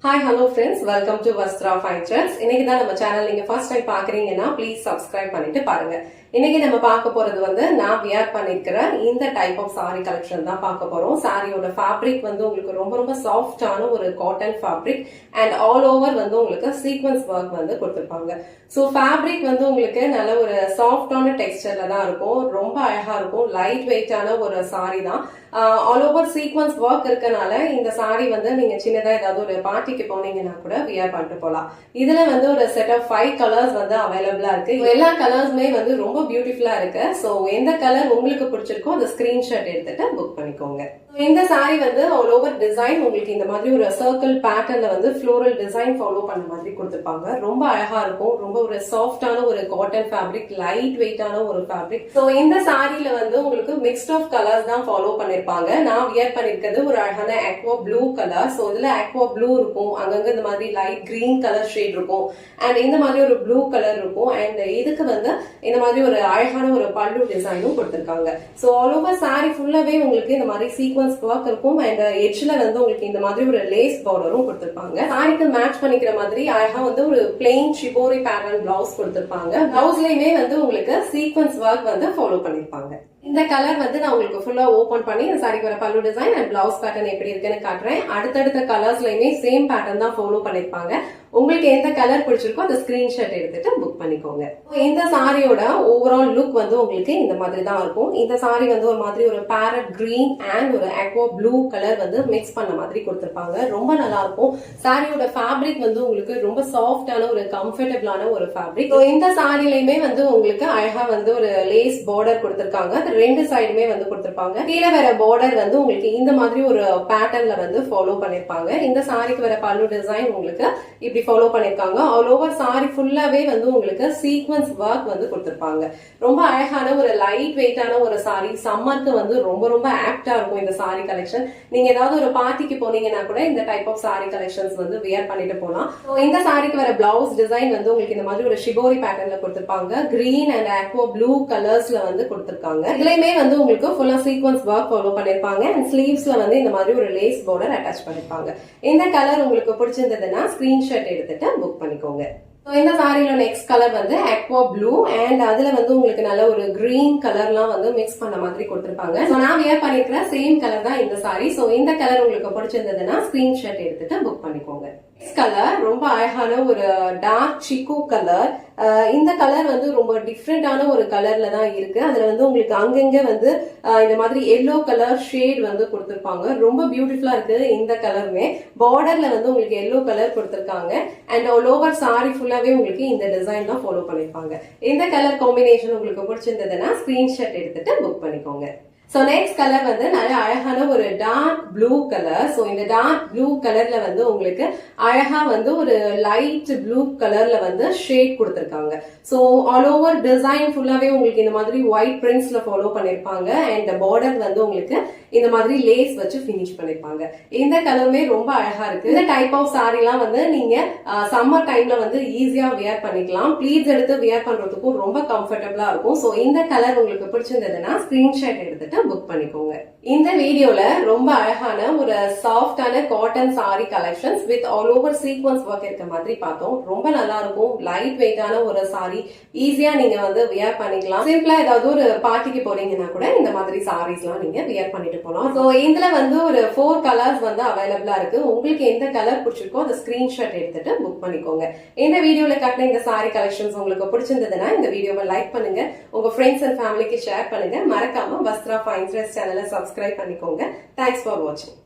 Hi, hello friends. Welcome to Vastra Fine Trends. இன்னைக்கு தான் நம்ம சேனல் நீங்க ஃபர்ஸ்ட் டைம் பாக்குறீங்கன்னா ப்ளீஸ் சப்ஸ்கிரைப் பண்ணிட்டு பாருங்க. இன்னைக்கு நம்ம பார்க்க போறது வந்து நான் வியர் பண்ணிருக்கிற இந்த டைப் ஆஃப் சாரி கலெக்ஷன் தான் பார்க்க போறோம். சாரியோட ஃபேப்ரிக் வந்து உங்களுக்கு ரொம்ப ரொம்ப சாஃப்டான ஒரு cotton fabric and all over வந்து உங்களுக்கு சீக்வன்ஸ் ஒர்க் வந்து கொடுத்திருப்பாங்க. ஸோ ஃபேப்ரிக் வந்து உங்களுக்கு நல்ல ஒரு சாஃப்டான டெக்ஸ்டர்ல தான் இருக்கும். ரொம்ப அழகா இருக்கும். லைட் வெயிட்டான ஒரு சாரி தான். ஆல் ஓவர் சீக்வன்ஸ் ஒர்க் இருக்கனால இந்த சாரி வந்து நீங்க சின்னதா ஏதாவது ஒரு பார்ட்டிக்கு போனீங்கன்னா கூட வியர் பண்ணிட்டு போலாம். இதுல வந்து ஒரு செட் ஆஃப் 5 கலர்ஸ் வந்து அவைலபிளா இருக்கு. எல்லா கலர்ஸுமே வந்து ரொம்ப பியூட்டிஃபுல்லா இருக்கு. சோ எந்த கலர் உங்களுக்கு பிடிச்சிருக்கோ அந்த ஸ்கிரீன்ஷாட் எடுத்துட்டு புக் பண்ணிக்கோங்க. இந்த சாரி வந்து ஆல் ஓவர் டிசைன் உங்களுக்கு இந்த மாதிரி ஒரு சர்க்கிள் பேட்டர்ன்ல வந்து ஃப்ளோரல் டிசைன் ஃபாலோ பண்ண மாதிரி கொடுத்திருப்பாங்க. ரொம்ப அழகா இருக்கும். ரொம்ப ஒரு சாஃப்டான ஒரு காட்டன் ஃபேப்ரிக், லைட் வெயிட்டான ஒரு ஃபேப்ரிக். சோ இந்த சாரியில வந்து உங்களுக்கு மிக்ஸ்ட் ஆஃப் கலர்ஸ் தான் ஃபாலோ பண்ணிருப்பாங்க. நான் வியர் பண்ணிருக்கிறது ஒரு அழகான அக்வா ப்ளூ கலர். சோ இதுல அக்வா ப்ளூ இருக்கும், அங்கங்க இந்த மாதிரி லைட் கிரீன் கலர் ஷேட் இருக்கும் அண்ட் இந்த மாதிரி ஒரு ப்ளூ கலர் இருக்கும் அண்ட் இதுக்கு வந்து இந்த மாதிரி ஒரு அழகான ஒரு பல்லு டிசைனும் கொடுத்திருக்காங்க. சோ ஆல் ஓவர் சாரி ஃபுல்லாவே உங்களுக்கு இந்த மாதிரி சீக்வன்ஸ் ஒர்க் இருக்கும் அண்ட் எட்ஜ்ல வந்து உங்களுக்கு இந்த மாதிரி ஒரு லேஸ் பார்டரும் கொடுத்திருப்பாங்க. சாரிக்கு மேட்ச் பண்ணிக்கிற மாதிரி அழகா வந்து ஒரு பிளெயின் ஷிபோரி பேட்டர்ன் பிளவுஸ் கொடுத்திருப்பாங்க. பிளவுஸ்லயுமே வந்து உங்களுக்கு சீக்வன்ஸ் ஒர்க் வந்து ஃபாலோ பண்ணிருப்பாங்க. இந்த கலர் வந்து நான் உங்களுக்கு ஃபுல்லா ஓபன் பண்ணி இந்த சாரிக்கு வர பல்லு டிசைன் அண்ட் பிளவுஸ் பேட்டர்ன் எப்படி இருக்குன்னு காட்டுறேன். அடுத்தடுத்த கலர்ஸ்லயுமே சேம் பேட்டர்ன் தான் ஃபாலோ பண்ணிருப்பாங்க. உங்களுக்கு எந்த கலர் பிடிச்சிருக்கோ அந்த ஸ்கிரீன்ஷாட் எடுத்துட்டு புக் பண்ணிக்கோங்க. இந்த சாரியோட ஓவரால் லுக் வந்து உங்களுக்கு இந்த மாதிரி தான் இருக்கும். இந்த சாரி வந்து ஒரு மாதிரி ஒரு பேரட் கிரீன் அண்ட் ஒரு அக்வா ப்ளூ கலர் வந்து மிக்ஸ் பண்ண மாதிரி கொடுத்திருப்பாங்க. ரொம்ப நல்லா இருக்கும். சாரியோட ஃபேப்ரிக் வந்து உங்களுக்கு ரொம்ப சாஃப்டான ஒரு கம்ஃபர்டபிளான ஒரு ஃபேப்ரிக். இந்த சாரிலையுமே வந்து உங்களுக்கு அழகா வந்து ஒரு லேஸ் பார்டர் கொடுத்திருக்காங்க. ரெண்டு சைடுமே வந்து கொடுத்திருப்பாங்க. கீழே வர பார்டர் வந்து உங்களுக்கு இந்த மாதிரி ஒரு பேட்டர்ன்ல வந்து ஃபாலோ பண்ணிருப்பாங்க. இந்த சாரிக்கு வர பல்லு டிசைன் உங்களுக்கு இப்படி ஃபாலோ பண்ணிருக்காங்க. ஆல் ஓவர் சாரி ஃபுல்லாவே வந்து உங்களுக்கு சீக்வன்ஸ் ஒர்க் வந்து கொடுத்திருப்பாங்க. ரொம்ப அழகான ஒரு லைட் வெயிட்டான ஒரு சாரி. சம்மருக்கு வந்து ரொம்ப ரொம்ப ஆப்டா இருக்கும் இந்த சாரி கலெக்ஷன். நீங்க ஏதாவது ஒரு பார்ட்டிக்கு போனீங்கன்னா கூட இந்த டைப் ஆஃப் சாரி கலெக்ஷன்ஸ் வந்து வியர் பண்ணிட்டு போலாம். இந்த சாரிக்கு வர பிளவுஸ் டிசைன் வந்து உங்களுக்கு இந்த மாதிரி ஒரு ஷிபோரி பேட்டர்ன்ல கொடுத்திருப்பாங்க. கிரீன் அண்ட் அக்வா ப்ளூ கலர்ஸ்ல வந்து கொடுத்திருக்காங்க. இதுலயுமே வந்து உங்களுக்கு ஃபுல்லா சீக்வன்ஸ் ஒர்க் ஃபாலோ பண்ணிருப்பாங்க அண்ட் ஸ்லீவ்ஸ்ல வந்து இந்த மாதிரி ஒரு லேஸ் பார்டர் அட்டாச் பண்ணிருப்பாங்க. இந்த கலர் உங்களுக்கு பிடிச்சிருந்ததுன்னா ஸ்கிரீன்ஷாட் எடுத்துட்டு புக் பண்ணிக்கோங்க. இந்த சாரியில நெக்ஸ்ட் கலர் வந்து அக்வா ப்ளூ அண்ட் அதுல வந்து உங்களுக்கு நல்ல ஒரு கிரீன் கலர்லாம் வந்து மிக்ஸ் பண்ண மாதிரி கொடுத்திருப்பாங்க. நான் வியர் பண்ணிருக்கிற சேம் கலர் தான் இந்த சாரி. சோ இந்த கலர் உங்களுக்கு பிடிச்சிருந்ததுன்னா ஸ்கிரீன்ஷாட் எடுத்துட்டு புக் பண்ணிக்கோங்க. நெக்ஸ்ட் கலர் ரொம்ப அழகான ஒரு டார்க் சிக்கு கலர். இந்த கலர் வந்து ரொம்ப டிஃப்ரெண்டான ஒரு கலர்ல தான் இருக்கு. அதுல வந்து உங்களுக்கு அங்கங்க வந்து இந்த மாதிரி எல்லோ கலர் ஷேட் வந்து கொடுத்திருப்பாங்க. ரொம்ப பியூட்டிஃபுல்லா இருக்கு. இந்த கலருமே பார்டர்ல வந்து உங்களுக்கு எல்லோ கலர் கொடுத்திருக்காங்க அண்ட் ஆல் ஓவர் சாரி ஃபுல்லாவே உங்களுக்கு இந்த டிசைன் தான் ஃபாலோ பண்ணிருப்பாங்க. இந்த கலர் காம்பினேஷன் உங்களுக்கு பிடிச்சிருந்ததுன்னா ஸ்கிரீன்ஷாட் எடுத்துட்டு புக் பண்ணிக்கோங்க. சோ நெக்ஸ்ட் கலர் வந்து நல்ல அழகான ஒரு டார்க் ப்ளூ கலர். சோ இந்த டார்க் ப்ளூ கலர்ல வந்து உங்களுக்கு அழகா வந்து ஒரு லைட் ப்ளூ கலர்ல வந்து ஷேட் கொடுத்திருக்காங்க. சோ ஆல் ஓவர் டிசைன் ஃபுல்லாவே உங்களுக்கு இந்த மாதிரி ஒயிட் பிரிண்ட்ஸ்ல ஃபாலோ பண்ணிருப்பாங்க அண்ட் பார்டர் வந்து உங்களுக்கு இந்த மாதிரி லேஸ் வச்சு பினிஷ் பண்ணிருப்பாங்க. இந்த கலருமே ரொம்ப அழகா இருக்கு. இந்த டைப் ஆஃப் சாரி எல்லாம் வந்து நீங்க சம்மர் டைம்ல வந்து ஈஸியா வியர் பண்ணிக்கலாம். ப்ளீட்ஸ் எடுத்து வியர் பண்றதுக்கும் ரொம்ப கம்ஃபர்டபிளா இருக்கும். சோ இந்த கலர் உங்களுக்கு பிடிச்சிருந்ததுன்னா ஸ்கிரீன்ஷாட் எடுத்துட்டு புக் பண்ணிக்கோங்க. இந்த வீடியோல ரொம்ப அழகான ஒரு சாஃப்டான cotton sorry collections with all over sequence work இருக்க மாதிரி பார்த்தோம். ரொம்ப நல்லா இருக்கும். லைட் வெயிட்டான ஒரு சாரி, ஈஸியா நீங்க வந்து வியர் பண்ணிக்கலாம். சிம்பிளா ஏதாவது ஒரு பார்ட்டிக்கு போறீங்கன்னா கூட இந்த மாதிரி சாரீஸ் எல்லாம் நீங்க வியர் பண்ணிட்டு போலாம். சோ இதுல வந்து ஒரு 4 கலர்ஸ் வந்து அவைலபிளா இருக்கு. உங்களுக்கு எந்த கலர் பிடிச்சிருக்கோ அந்த ஸ்கிரீன்ஷாட் எடுத்துட்டு புக் பண்ணிக்கோங்க. இந்த வீடியோல காட்டின இந்த சாரி கலெக்ஷன்ஸ் உங்களுக்கு பிடிச்சிருந்ததுன்னா இந்த வீடியோவை லைக் பண்ணுங்க, உங்க ஃப்ரெண்ட்ஸ் அண்ட் ஃபேமிலிக்கு ஷேர் பண்ணுங்க. மறக்காம வஸ்த்ரா ஃபைன் ட்ரெண்ட்ஸ் சேனலை சப்ஸ்கிரைப் பண்ணிக்கோங்க. தேங்க்ஸ் ஃபார் வாட்சிங்.